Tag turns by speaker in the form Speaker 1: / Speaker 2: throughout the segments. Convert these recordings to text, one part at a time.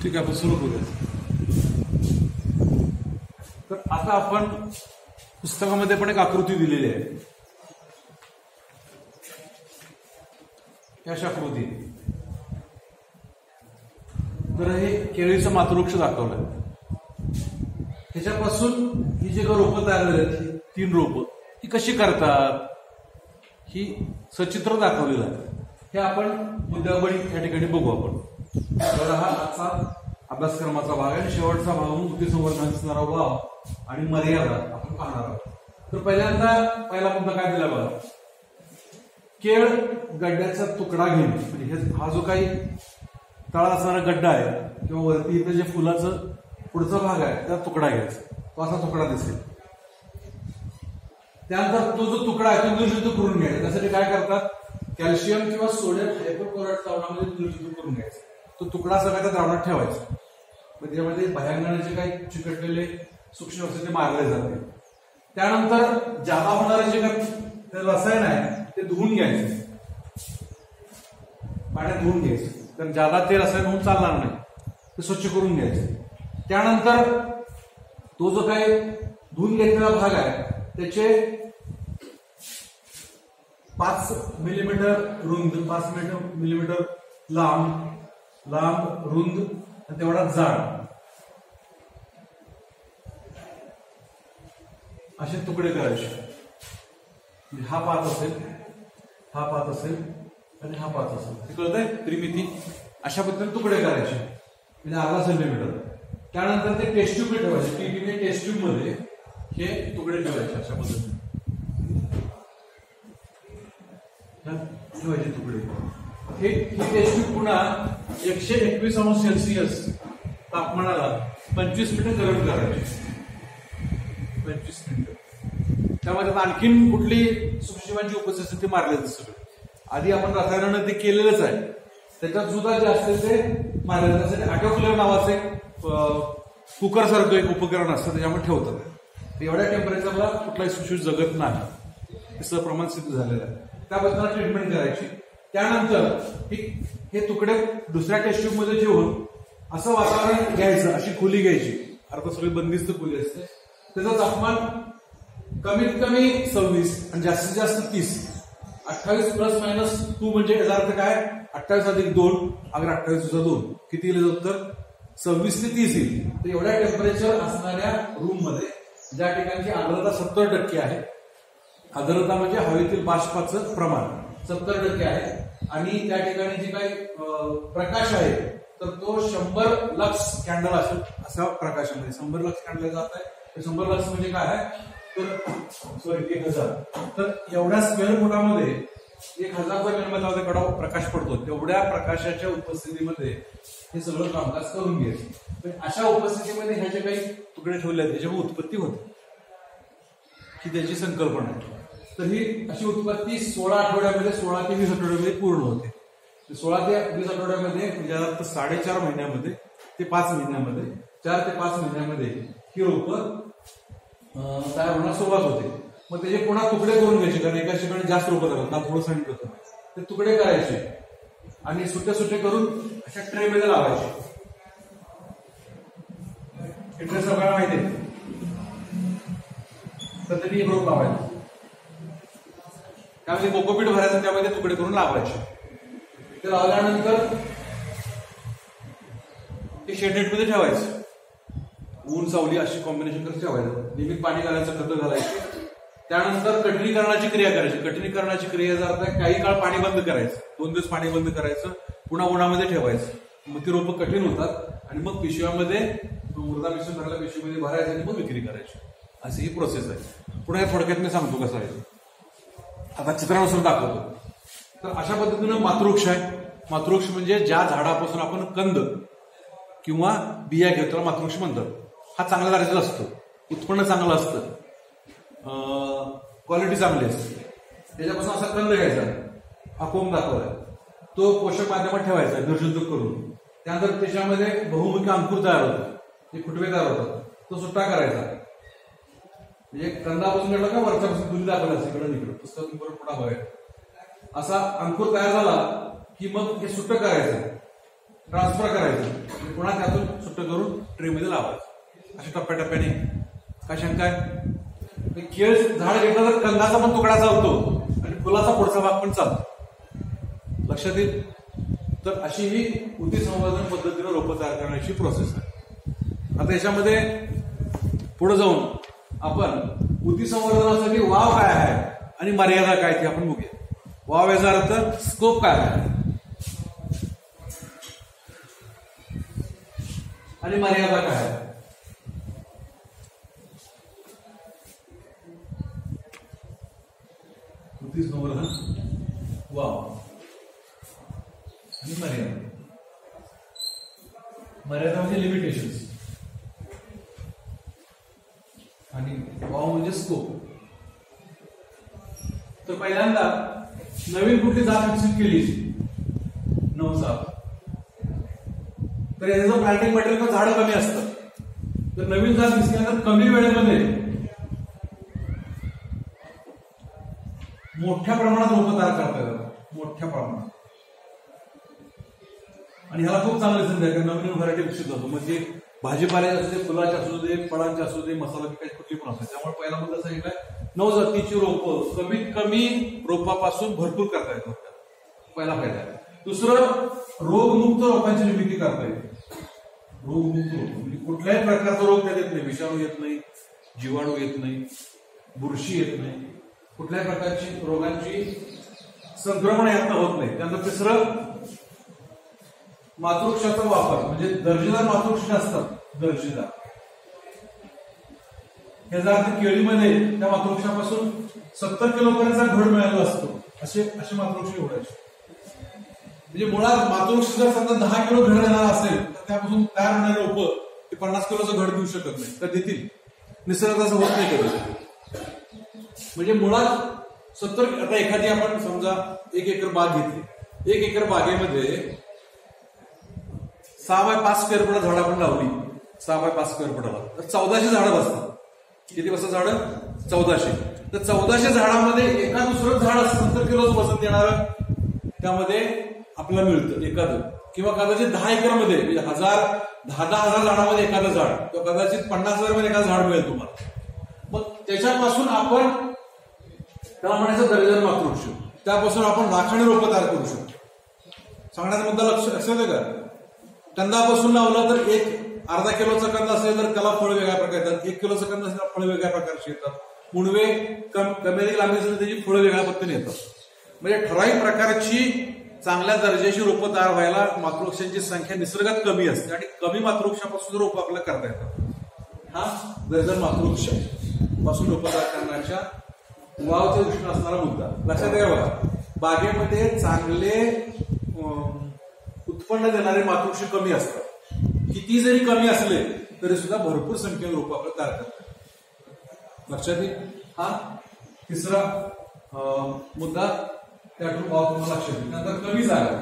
Speaker 1: ठीक आहे, आपण सुरू करूया. तर आता आपण पुस्तकामध्ये पण एक आकृती दिलेली आहे. अशा आकृती. तर हे केळीचं मातृवृक्ष दाखवलंय. ह्याच्यापासून ही जे रोपं तयार झाली, 3 रोपं, ही कशी करतात ही सचित्र दाखवलेलं आहे. हे आपण मुद्द्यावळी या ठिकाणी बघू आपण. तर हा आजचा अभ्यासक्रमाचा भाग आहे. शेवटचा भाग वृत्ती संवर्धनाचा भाव आणि मर्यादा आपण पाहणार आहोत. तर पहिला मुद्दा काय दिला बघा. केळ गड्ड्याचा तुकडा घेणे. म्हणजे हा जो काही तळा असणारा गड्डा आहे किंवा वरती इथं जे फुलाचं पुढचा भाग आहे त्यात तुकडा घ्यायचा. तो असा तुकडा दिसेल. त्यानंतर तो जो तुकडा आहे तो निर्जंतुक करून घ्यायचा. त्यासाठी काय करतात, कॅल्शियम किंवा सोडियम हायपोक्लोराईड द्रावणामध्ये निर्जंतुक करून घ्यायचा. तो तुकडा सगळ्या त्या द्रावणात ठेवायचा. त्यामध्ये बाह्यांगाने जे काही चिकटलेले सूक्ष्म असते ते मारले जाते. त्यानंतर जादा होणारे जे काही रसायन आहे ते धुवून घ्यायचे, पाण्यात धुवून घ्यायचे. तर जादा ते रसायन होऊन चालणार नाही, ते स्वच्छ करून घ्यायचे. त्यानंतर तो जो काही धुवून घेतलेला भाग आहे त्याचे 5 मिलीमीटर रुंद, 5 मिलीमीटर लांब रुंद आणि तेवढा जाड असे तुकडे करायचे. हा 5 असेल, हा 5 असेल आणि हा 5 असेल. हे कळतंय, त्रिमिती. अशा पद्धतीने तुकडे करायचे म्हणजे अर्धा सेंटीमीटर. त्यानंतर ते टेस्ट ट्यूब ठेवायचे. टीटीने टेस्ट ट्यूब मध्ये हे तुकडे ठेवायचे. अशा पद्धतीने ठेवायचे तुकडे. ही टेस्ट ट्यूब पुन्हा 121 अंश सेल्सिअस तापमानाला 25 मिनिटं गरम करायचे. 25 मिनिटं. त्यामध्ये आणखीन कुठली सूक्ष्मजीवांची उपस्थिती मारले जाते सगळे. आधी आपण रसायनानं ते केलेलंच आहे. त्याच्यात सुद्धा जे असते ते मारले जाते. त्यासाठी ऑटोक्लेव्ह नावाचे कुकर सारखं एक उपकरण असतं, त्याच्यामध्ये ठेवतात. एवढ्या टेम्परेचरला कुठलाही सूक्ष्म जगत नाही, हे प्रमाण सिद्ध झालेलं आहे. त्याबद्दल ट्रीटमेंट करायची. त्यानंतर हे तुकडे दुसऱ्या टेस्ट ट्यूब मध्ये ठेवून असं वातावरण घ्यायचं, अशी खोली घ्यायची. अर्थात सगळी बंदिस्त खोली असते. त्याचं तापमान कमीत कमी 26 आणि जास्तीत जास्त 30. 28 ± 2 म्हणजे याचा अर्थ काय, 28 अधिक 2 अगर 28 + 2 किती येईल, तर 26 ते 30 येईल. तर एवढ्या टेम्परेचर असणाऱ्या रूम मध्ये ज्या ठिकाणची आर्द्रता 70% आहे, आर्द्रता म्हणजे हवेतील बाष्पाचं प्रमाण 70% आहे, आणि त्या ठिकाणी जे काही प्रकाश आहे तर तो 100 लक्स कॅन्डल असेल. असा प्रकाशामध्ये 100 लक्स कॅन्डल जात आहे. 100 लक्स म्हणजे काय आहे, तर 1000. तर एवढ्या स्क्वेअर फुटामध्ये 1000चा निर्मात्यामध्ये केवढा प्रकाश पडतो, तेवढ्या प्रकाशाच्या उपस्थितीमध्ये हे सगळं कामकाज करून घ्यायचं. अशा उपस्थितीमध्ये ह्या जे काही तुकडे ठेवले आहेत त्याच्यामुळे उत्पत्ती होते, ही त्याची संकल्पना आहे. तर ही अशी उत्पत्ती 16 आठवड्यामध्ये, 16 ते 20 आठवड्यामध्ये पूर्ण होते. 16 ते 20 आठवड्यामध्ये म्हणजे 4.5 महिन्यामध्ये ते 5 महिन्यामध्ये, 4 ते 5 महिन्यामध्ये ही रोपं तयार होण्यास सुरुवात होते. मग त्याचे पुन्हा तुकडे करून घ्यायचे, कारण एकाच ठिकाणी जास्त रोपं करतात ना, थोडं सांगितलं होतं. ते तुकडे करायचे आणि सुट्टे करून अशा ट्रे मध्ये लावायचे. हे ट्रे सगळ्यांना माहिती आहे. तर त्यांनी एक रोप लावायचं, त्यामध्ये कोकोपीट भरायचं, त्यामध्ये तुकडे करून लावायचे. ते लावल्यानंतर ते शेडनेट मध्ये ठेवायचं. ऊन सावली अशी कॉम्बिनेशन कसं ठेवायचं. नियमित पाणी घालायचं, खतं घालायची. त्यानंतर कठीणीकरणाची क्रिया करायची. कठीणीकरणाची क्रियेचा अर्थ आहे काही काळ पाणी बंद करायचं, 2 दिवस पाणी बंद करायचं, पुन्हा उन्हामध्ये ठेवायचं. मग ती रोपं कठीण होतात आणि मग पिशव्यामध्ये मुर्दा मिश्रण करायला पिशवीमध्ये भरायचं आणि मग विक्री करायची. अशी ही प्रोसेस आहे. पुन्हा थोडक्यात मी सांगतो कसं आहे, आता चित्रानुसार दाखवतो. तर अशा पद्धतीनं मातृवृक्ष आहे. मातृवृक्ष म्हणजे ज्या झाडापासून आपण कंद किंवा बिया घेतो त्याला मातृवृक्ष म्हणतात. हा चांगल्या दर्जाचा असतो, उत्पन्न चांगलं असतं, क्वालिटी चांगली असते. त्याच्यापासून असा कंद घ्यायचा, हा कोंब दाखवलाय, तो पोषक माध्यमात ठेवायचा निर्जंतुक करून. त्यानंतर त्याच्यामध्ये बहुमुखी अंकुर तयार होतात, ते फुटवे तयार होतात, तो सुट्टा करायचा. म्हणजे कंदापासून घेतला का वरच्यापासून दुधी दाखवला इकडं इकडं पुस्तक पुन्हा बघायचं. असा अंकुर तयार झाला की मग हे सुट्ट करायचं, ट्रान्सफर करायचं. पुन्हा त्यातून सुट्ट करून ट्रेमध्ये लावायचं. अशा टप्प्याटप्प्याने. काय शंका आहे? केळ झाड घेतलं तर कंदाचा पण तुकडा चालतो आणि फुलाचा पुढचा भाग पण चालतो. लक्षात येईल. तर अशी ही ऊती संवर्धन पद्धतीने रोपं तयार करण्याची प्रोसेस आहे. आता याच्यामध्ये पुढे जाऊन आपण ऊती संवर्धनासाठी वाव काय आहे आणि मर्यादा काय ती आपण बघूया. वाव याचा अर्थ स्कोप काय आहे आणि मर्यादा काय आहे. ऊती संवर्धन वाव आणि मर्यादा. मर्यादा म्हणजे लिमिटेशन्स आणि वाव म्हणजे स्कोप. तर पहिल्यांदा नवीन कुठली जात विकसित केली नवजात, तर याचं प्लांटिंग मटेरियल पण झाडं कमी असतं. तर नवीन जात विकसित कमी वेळेमध्ये मोठ्या प्रमाणात रोपं तयार करता येतात. मोठ्या प्रमाणात. आणि ह्याला खूप चांगली संधी आहे. नवीन व्हरायटी विकसित होतो. म्हणजे भाजीपाल्याचे असू दे, फुलाचे असू दे, फळांचे असू दे, मसाला पिकाची कुठली पण असते. त्यामुळे पहिला मुद्दा सांगितलं नवजातीची रोपं कमीत कमी रोपापासून भरपूर करता येतात. पहिला फायदा. दुसरं रोगमुक्त रोपांची निर्मिती करता येते. रोगमुक्त रोप म्हणजे कुठल्याही प्रकारचा रोग त्यात येत नाही. विषाणू येत नाही, जीवाणू येत नाही, बुरशी येत नाही, कुठल्याही प्रकारची रोगांची संक्रमण यातनं होत नाही. त्यानंतर तिसरं मातृक्षाचा वापर म्हणजे दर्जेदार मातृक्ष असतात. दर्जेदार याचा अर्थ केळीमध्ये त्या मातृक्षापासून 70 किलो पर्यंतचा घड मिळाला असतो. असे मातृक्ष निवडायचे. म्हणजे मुळात मातृक्ष जर समजा 10 किलो घड देणार असेल तर त्यापासून तयार होणारे रोपं ते 50 किलोचं घड देऊ शकत नाही. तर देतील. निसर्गात असं होत नाही कधी. म्हणजे मुळात 70. आता एखादी आपण समजा 1 एकर बाग घेतली. 1 एकर बागेमध्ये 6 बाय 5 स्क्वेअर फुट झाडं आपण लावली. 6 बाय 5 स्क्वेअर फुटाला तर 1400 झाडं बसतात. किती बसतात झाडं? 1400. तर 1400 झाडामध्ये एका दुसरं झाड 70 किलोचं वजन देणारं त्यामध्ये आपल्याला मिळतं एखादं. किंवा कदाचित 10 एकरमध्ये म्हणजे 10,000 झाडामध्ये एखादं झाड किंवा कदाचित 50,000 मध्ये एखादं झाड मिळेल तुम्हाला. मग त्याच्यापासून आपण त्याला म्हणायचं दर्जेदार मातृवृक्ष. त्यापासून आपण राखणी रोपं तयार करू शकतो. सांगण्याचा मुद्दा लक्षात येतं का? कंदापासून लावलं तर अर्धा किलोचा कंद असेल तर त्याला फळ वेगळ्या प्रकारे येतात. 1 किलोचा कंद असेल तर फळ वेगळ्या प्रकारची येतात. मुणवे कमी लांबी असेल तर त्याची फळं वेगळ्या पद्धतीने येतात. म्हणजे ठराविक प्रकारची चांगल्या दर्जाची रोपं तयार व्हायला मातृवृक्षांची संख्या निसर्गात कमी असते आणि कमी मातृवृक्षापासून रोपं आपल्याला करता येतात. हा दर्जन मातृवृक्ष पासून रोपं तयार करण्याच्या वावच्या दृष्टीने असणारा मुद्दा लक्षात घ्या. बघा बागेमध्ये चांगले उत्पन्न देणारे मातृवृक्ष कमी असतात. किती जरी कमी असले तरी सुद्धा भरपूर संख्येने रोपं आपल्याला तयार करतात. लक्षात येईल. हा तिसरा मुद्दा त्यातून वाव तुम्हाला लक्षात येईल. नंतर कमी जागा.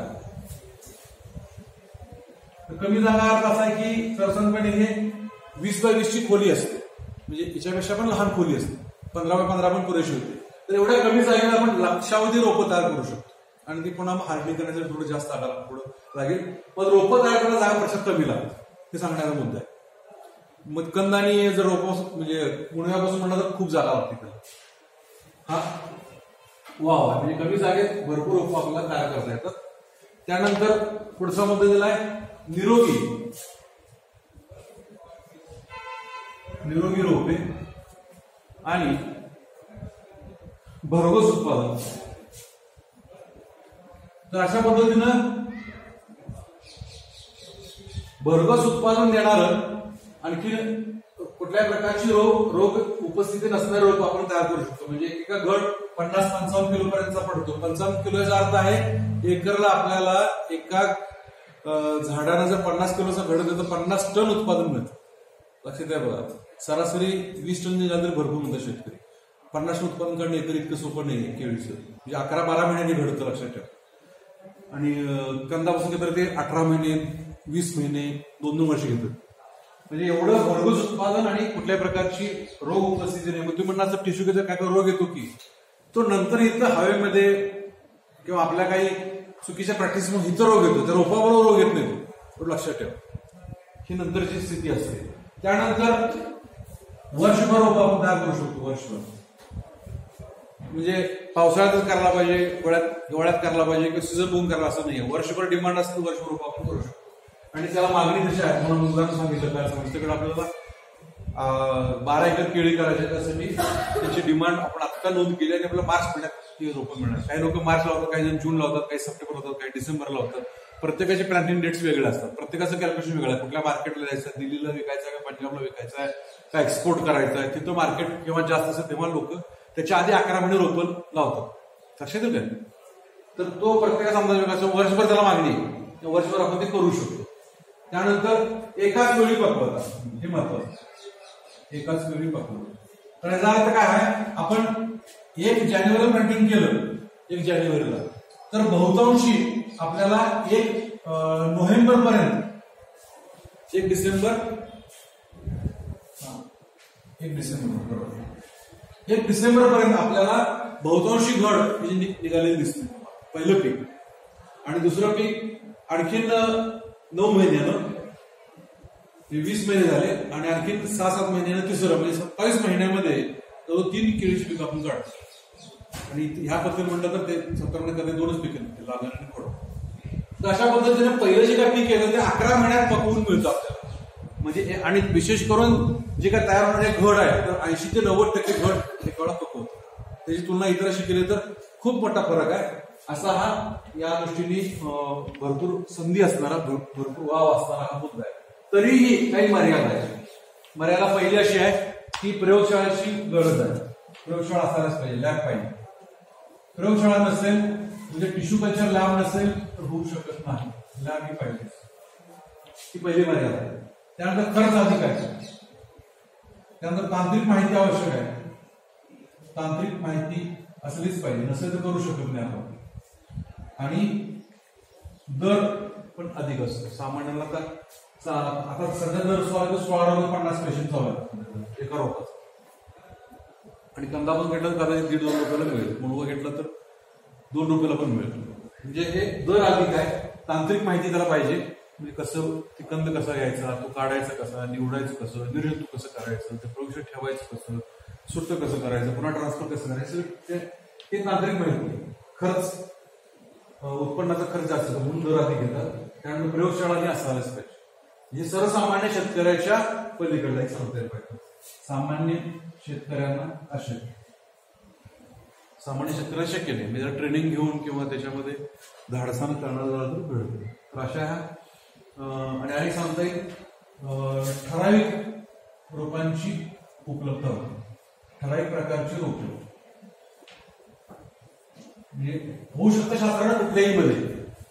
Speaker 1: कमी जागा अर्थ असा आहे की सरसनपणे हे 20 बाय 20 ची खोली असते. म्हणजे याच्यापेक्षा पण लहान खोली असते. 15 बाय 15 पण पुरेशी होते. तर एवढ्या कमी जागेत आपण लक्षावधी रोपं तयार करू शकतो. आणि ती पुन्हा हार्डली करण्यासाठी थोडं जास्त पुढं लागेल. मग रोपं तयार करण्याला जागा प्रशात कमी लागेल हे सांगण्याचा मुद्दा आहे. मग कंदानी जर रोपं म्हणजे पुण्यापासून म्हणलं तर खूप जागा लागते त्याला. हा वाव म्हणजे कमी जागेत भरपूर रोपं आपल्याला तयार करता येतात. त्यानंतर पुढचा मुद्दा दिलाय निरोगी रोपे आणि भरघोस उत्पादन. तर अशा पद्धतीनं भरघोस उत्पादन देणारं आणखी कुठल्याही प्रकारची रोग उपस्थिती नसणारे रोप आपण तयार करू शकतो. म्हणजे एका घड 50-55 किलो पर्यंतचा पडतो. 55 किलोचा अर्थ आहे एकरला आपल्याला एका झाडानं जर 50 किलोचा घड देतो 50 टन उत्पादन मिळतं. लक्षात द्या. बघा सरासरी 20 टन निघाला तरी भरपूर म्हणतात शेतकरी. 50 टन उत्पादन काढणं एकरी इतकं सोपं नाही केळीचं. म्हणजे 11-12 महिन्यांनी घडतं. लक्षात ठेवा. आणि कंदापासून घेतलं ते 18 महिने 20 महिने 2-2 वर्ष घेतात. म्हणजे एवढं भरघोस उत्पादन आणि कुठल्याही प्रकारची रोग उपस्थिती नाही. मग तुम्ही म्हणणार टिश्यू कल्चर काय रोग येतो की तो नंतर इथं हवेमध्ये किंवा आपल्या काही चुकीच्या प्रॅक्टिसमुळे इथं रोग येतो. त्या रोपाबरोबर रोग येत नाही. तो लक्षात ठेवा. ही नंतरची स्थिती असते. त्यानंतर वर्षभर रोप आपण तयार करू शकतो. वर्षभर म्हणजे पावसाळ्यातच करायला पाहिजे, हिवाळ्यात करायला पाहिजे किंवा सीझन बघून करायला असं नाही. वर्षभर डिमांड असतं, वर्षभर रोप आपण करू शकतो. आणि त्याला मागणी तशी आहे. म्हणून उदाहरण सांगितलं काय संस्थेकडे आपल्याला 12 एकर केळी करायची, त्यासाठी त्याची डिमांड आपण आता नोंद केली आणि आपल्याला मार्च महिन्यात ती रोपं मिळणार. काही लोक मार्च लावतात, काही जण जून लावतात, काही सप्टेंबर लावतात, काही डिसेंबर लावतात. प्रत्येकाचे प्लॅनिंग डेट्स वेगळे असतात. प्रत्येकाचं कॅल्क्युलेशन वेगळं आहे. कुठल्या मार्केटला जायचं, दिल्लीला विकायचं आहे, पंजाबला विकायचं आहे, का एक्सपोर्ट करायचं आहे. तिथं मार्केट केव्हा जास्त असेल तेव्हा लोक त्याच्या आधी 11 महिने रोपं लावतात. लक्षात येतं काय? तर तो प्रत्येकाचा अंदाज वेगळा असतो. वर्षभर त्याला मागणी, वर्षभर आपण ते करू शकतो. त्यानंतर एकाच वेळी पकवता, हे महत्वाचं. एकाच वेळी पकवता. तर याचा अर्थ काय आहे? आपण 1 जानेवारीला प्रिंटिंग केलं, 1 जानेवारीला, तर बहुतांशी आपल्याला 1 नोव्हेंबर पर्यंत, 1 डिसेंबर बरोबर, 1 डिसेंबर पर्यंत आपल्याला बहुतांशी घड निघालेली दिसते. पहिलं पीक. आणि दुसरं पीक आणखीन 9 महिन्यानं, 20 महिने झाले आणि आणखीन 6-7 महिन्यानं तिसरं, म्हणजे 27 महिन्यामध्ये 3 केळीची पीक आपण काढतो. आणि ह्या पद्धतीने म्हटलं तर ते 70 महिन्यात 2च पिकं निघते, लागण आणि खोड. तर अशा पद्धतीने पहिलं जे काय पीक येतं ते 11 महिन्यात पकवून मिळतं आपल्याला. म्हणजे आणि विशेष करून जे काय तयार होणारे घड आहे, तर 80 ते 90% घड एका वेळा पकवतो. त्याची तुलना इतरांशी केली तर खूप मोठा फरक आहे. असा हा या दृष्टीने भरपूर संधी असणारा, भरपूर वाव असणारा हा मुद्दा आहे. तरीही काही मर्यादा आहे. मर्यादा पहिली अशी आहे की प्रयोगशाळेची गरज आहे. प्रयोगशाळा असायलाच पाहिजे, लॅब पाहिजे. प्रयोगशाळा नसेल म्हणजे टिश्यू कल्चर लॅब नसेल तर होऊ शकत नाही. लॅब ही पाहिजे, ही पहिली मर्यादा आहे. त्यानंतर खर्च अधिक आहे. त्यानंतर तांत्रिक माहिती आवश्यक आहे. तांत्रिक माहिती असलीच पाहिजे, नसेल तर करू शकत नाही आपण. आणि दर पण अधिक असतो. सामान्यांना तर आता सध्या दर 16.50 पैसे चालू आहे एका रोपाचा. आणि कांदा पण घेतला तर कदाचित 1.5-2 रुपयाला मिळेल. मुळवा घेतला तर 2 रुपयाला पण मिळेल. म्हणजे हे दर अधिक आहे. तांत्रिक माहिती त्याला पाहिजे. म्हणजे कसं ते कंद कसा घ्यायचा, तो काढायचा कसा, निवडायचं कसं, निर्जंतू कसं करायचं, ते प्रवेश ठेवायचं कसं, सुट्ट कसं करायचं, पुन्हा ट्रान्सफर कसं करायचं, ते तांत्रिक माहिती. खर्च, उत्पन्नाचा खर्च जास्त म्हणून दर अधिक घेतात. त्यानंतर प्रयोगशाळाही असायलाच पाहिजे. हे सर्वसामान्य शेतकऱ्याच्या पलीकडला एक सांगता पाहिजे. सामान्य शेतकऱ्यांना अशक्य, सामान्य शेतकऱ्यांना शक्य नाही. म्हणजे ट्रेनिंग घेऊन किंवा त्याच्यामध्ये धाडसानं करणारा घडतं. तर अशा ह्या आणि सांगता येईल ठराविक रोपांची उपलब्धता होती. ठराविक प्रकारची रोपे म्हणजे होऊ शकतं शास्त्रानं कुठल्याही मध्ये,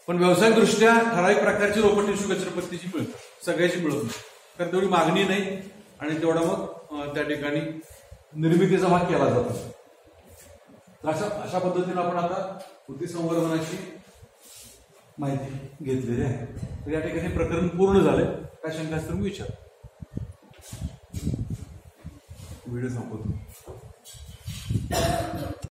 Speaker 1: पण व्यावसायिकदृष्ट्या ठराविक प्रकारची रोपं टिश्यू कल्चर पद्धतीची मिळतात. सगळ्याची मिळत नाही, कारण तेवढी मागणी नाही आणि तेवढा मग त्या ठिकाणी निर्मितीचा भाग केला जातो. तर अशा पद्धतीने आपण आता उद्भिद संवर्धनाची माहिती घेतलेली आहे. तर या ठिकाणी प्रकरण पूर्ण झाले. काय शंका असतील मी विचार. व्हिडिओ संपवतो.